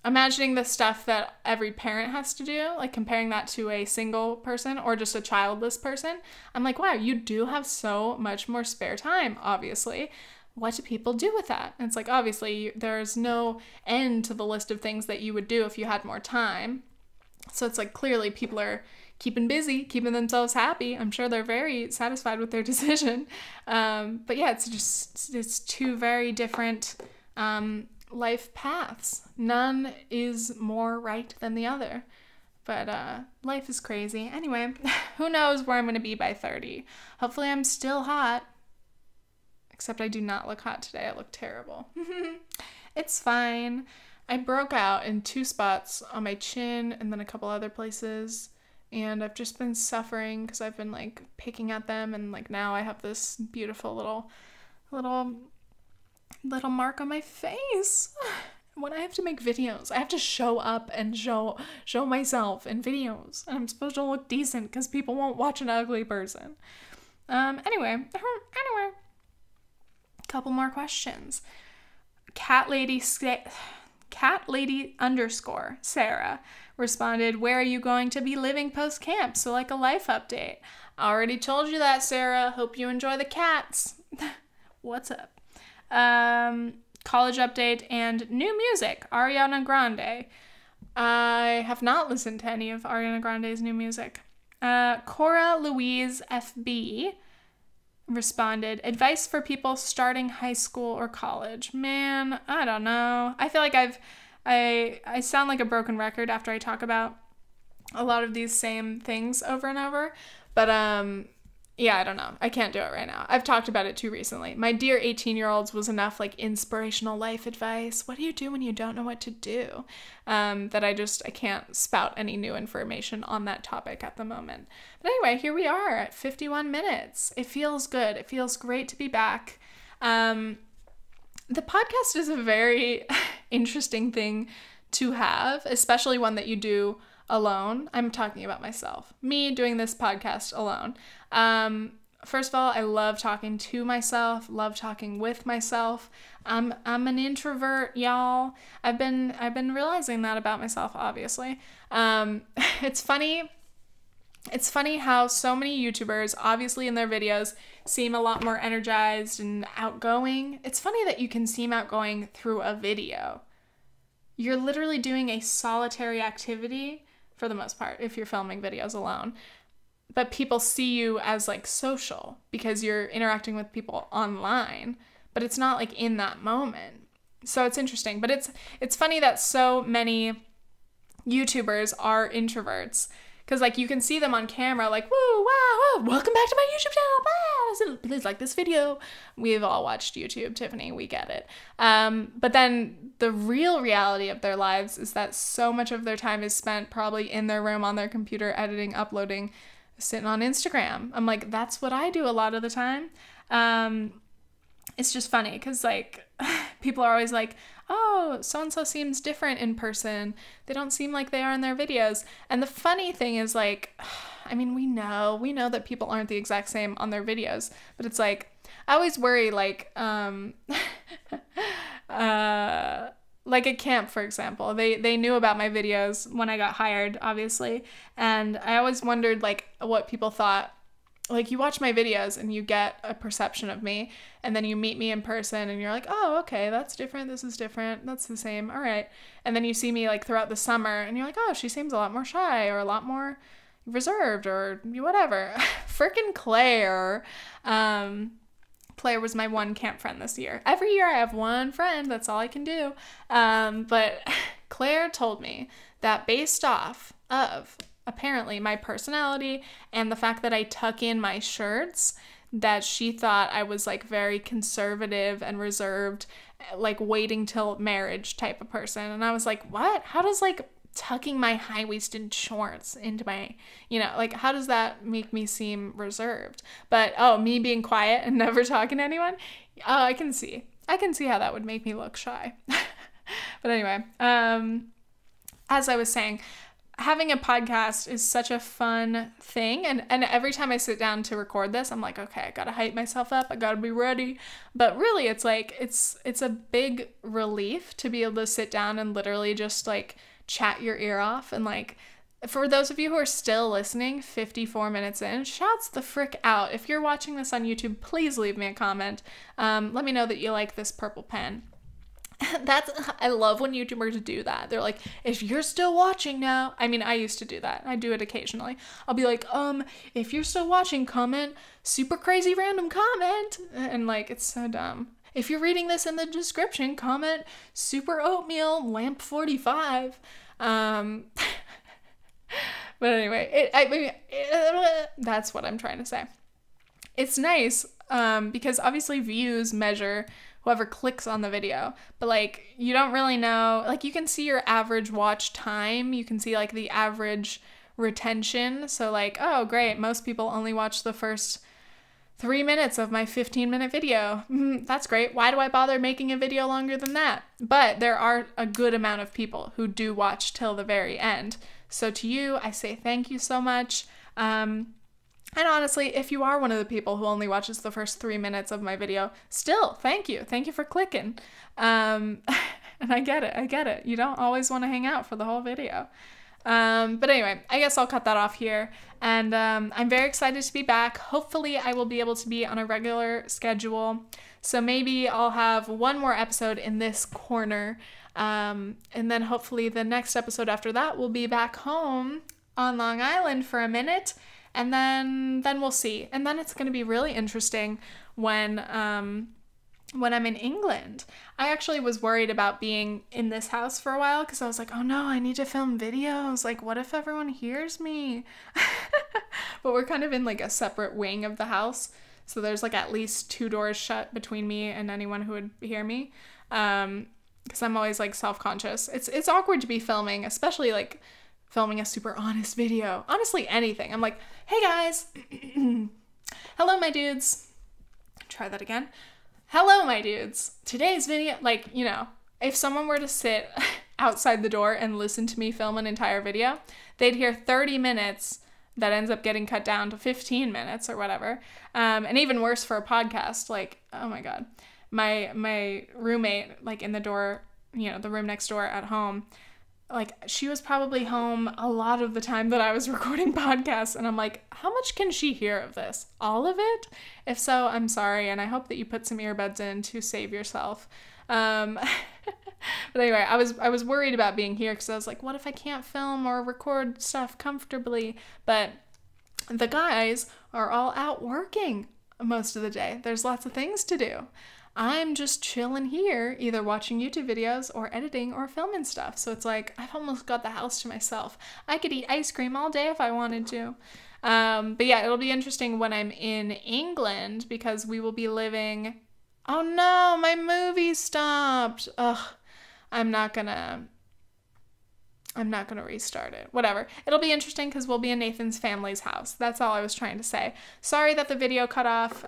imagining the stuff that every parent has to do, like comparing that to a single person or just a childless person, I'm like, wow, you do have so much more spare time, obviously. What do people do with that? And it's like, obviously, there's no end to the list of things that you would do if you had more time. So it's like, clearly people are keeping busy, keeping themselves happy. I'm sure they're very satisfied with their decision. But yeah, it's two very different life paths. None is more right than the other. But life is crazy. Anyway, who knows where I'm going to be by 30. Hopefully I'm still hot. Except I do not look hot today. I look terrible. It's fine. I broke out in 2 spots on my chin and then a couple other places. And I've just been suffering because I've been like picking at them, and like now I have this beautiful little mark on my face. When I have to make videos, I have to show up and show myself in videos, and I'm supposed to look decent because people won't watch an ugly person. Anyway, couple more questions. Cat lady _ Sarah responded, "Where are you going to be living post camp?" So like a life update. I already told you that, Sarah. Hope you enjoy the cats. What's up? College update and new music, Ariana Grande. I have not listened to any of Ariana Grande's new music. Cora Louise FB responded, "Advice for people starting high school or college." Man, I don't know. I feel like I sound like a broken record after I talk about a lot of these same things over and over. But yeah, I don't know. I can't do it right now. I've talked about it too recently. My dear 18-year-olds was enough like inspirational life advice. What do you do when you don't know what to do? That I can't spout any new information on that topic at the moment. But anyway, here we are at 51 minutes. It feels good. It feels great to be back. The podcast is a very interesting thing to have, especially one that you do alone. I'm talking about myself. Me doing this podcast alone. First of all, I love talking to myself, love talking with myself. I'm an introvert, y'all. I've been realizing that about myself, obviously. It's funny how so many YouTubers, obviously in their videos, seem a lot more energized and outgoing. It's funny that you can seem outgoing through a video. You're literally doing a solitary activity for the most part if you're filming videos alone. But people see you as like social because you're interacting with people online, but it's not like in that moment. So it's interesting, but it's funny that so many YouTubers are introverts. Because, like, you can see them on camera, like, woo, wow, welcome back to my YouTube channel, wow, please like this video. We've all watched YouTube, Tiffany, we get it. But then the real reality of their lives is that so much of their time is spent probably in their room on their computer, editing, uploading, sitting on Instagram. I'm like, that's what I do a lot of the time. It's just funny, because, like, people are always like, oh, so-and-so seems different in person. They don't seem like they are in their videos. And the funny thing is, like, I mean, we know that people aren't the exact same on their videos, but it's like, I always worry, like, like at camp, for example, they knew about my videos when I got hired, obviously, and I always wondered, like, what people thought. Like, you watch my videos and you get a perception of me, and then you meet me in person and you're like, oh, okay, that's different, this is different, that's the same, all right. And then you see me, like, throughout the summer and you're like, oh, she seems a lot more shy or a lot more reserved or whatever. Frickin' Claire. Claire was my one camp friend this year. Every year I have one friend, that's all I can do. But Claire told me that based off of apparently my personality and the fact that I tuck in my shirts, that she thought I was like very conservative and reserved, like waiting till marriage type of person. And I was like, what? How does like tucking my high-waisted shorts into my, like, how does that make me seem reserved? But, oh, me being quiet and never talking to anyone? Oh, I can see how that would make me look shy. But anyway, as I was saying, having a podcast is such a fun thing, and every time I sit down to record this, I'm like, okay, I gotta hype myself up, I gotta be ready. But really, it's like, it's a big relief to be able to sit down and literally just like chat your ear off. And like, for those of you who are still listening 54 minutes in, shouts the frick out. If you're watching this on YouTube, please leave me a comment. Let me know that you like this purple pen. I love when YouTubers do that. They're like, if you're still watching now, I mean, I used to do that. I do it occasionally. I'll be like, if you're still watching, comment super crazy random comment. And like, it's so dumb. If you're reading this in the description, comment super oatmeal lamp 45. But anyway, that's what I'm trying to say. It's nice, because obviously views measure whoever clicks on the video. But like, you don't really know, like you can see your average watch time. You can see like the average retention. So like, oh great, most people only watch the first 3 minutes of my 15-minute video. That's great. Why do I bother making a video longer than that? But there are a good amount of people who do watch till the very end. So to you, I say thank you so much. And honestly, if you are one of the people who only watches the first 3 minutes of my video, still, thank you. Thank you for clicking. And I get it. You don't always want to hang out for the whole video. But anyway, I guess I'll cut that off here. And I'm very excited to be back. Hopefully I will be able to be on a regular schedule. So maybe I'll have one more episode in this corner. And then hopefully the next episode after that will be back home on Long Island for a minute. And then we'll see. And then it's going to be really interesting when I'm in England. I actually was worried about being in this house for a while because I was like, oh no, I need to film videos. Like, what if everyone hears me? But we're kind of in like a separate wing of the house. So there's like at least 2 doors shut between me and anyone who would hear me. Because I'm always like self-conscious. It's awkward to be filming, especially like filming a super honest video. Honestly, anything. I'm like, hey guys. Hello, my dudes. Try that again. Hello, my dudes. Today's video, like, you know, if someone were to sit outside the door and listen to me film an entire video, they'd hear 30 minutes that ends up getting cut down to 15 minutes or whatever. And even worse for a podcast, like, oh my God. My roommate, like in the door, you know, the room next door at home, like she was probably home a lot of the time that I was recording podcasts, and I'm like, how much can she hear of this? All of it? If so, I'm sorry, and I hope that you put some earbuds in to save yourself. But anyway, I was worried about being here because I was like, what if I can't film or record stuff comfortably? But the guys are all out working most of the day. There's lots of things to do. I'm just chilling here, either watching YouTube videos or editing or filming stuff. So it's like, I've almost got the house to myself. I could eat ice cream all day if I wanted to. But yeah, it'll be interesting when I'm in England because we will be living... Oh no, my movie stopped. Ugh, I'm not gonna restart it. Whatever. It'll be interesting because we'll be in Nathan's family's house. That's all I was trying to say. Sorry that the video cut off.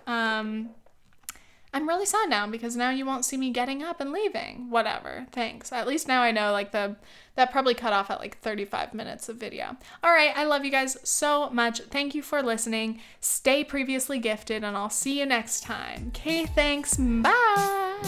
I'm really sad now because now you won't see me getting up and leaving. Whatever. Thanks. At least now I know like that probably cut off at like 35 minutes of video. All right. I love you guys so much. Thank you for listening. Stay previously gifted and I'll see you next time. Okay. Thanks. Bye.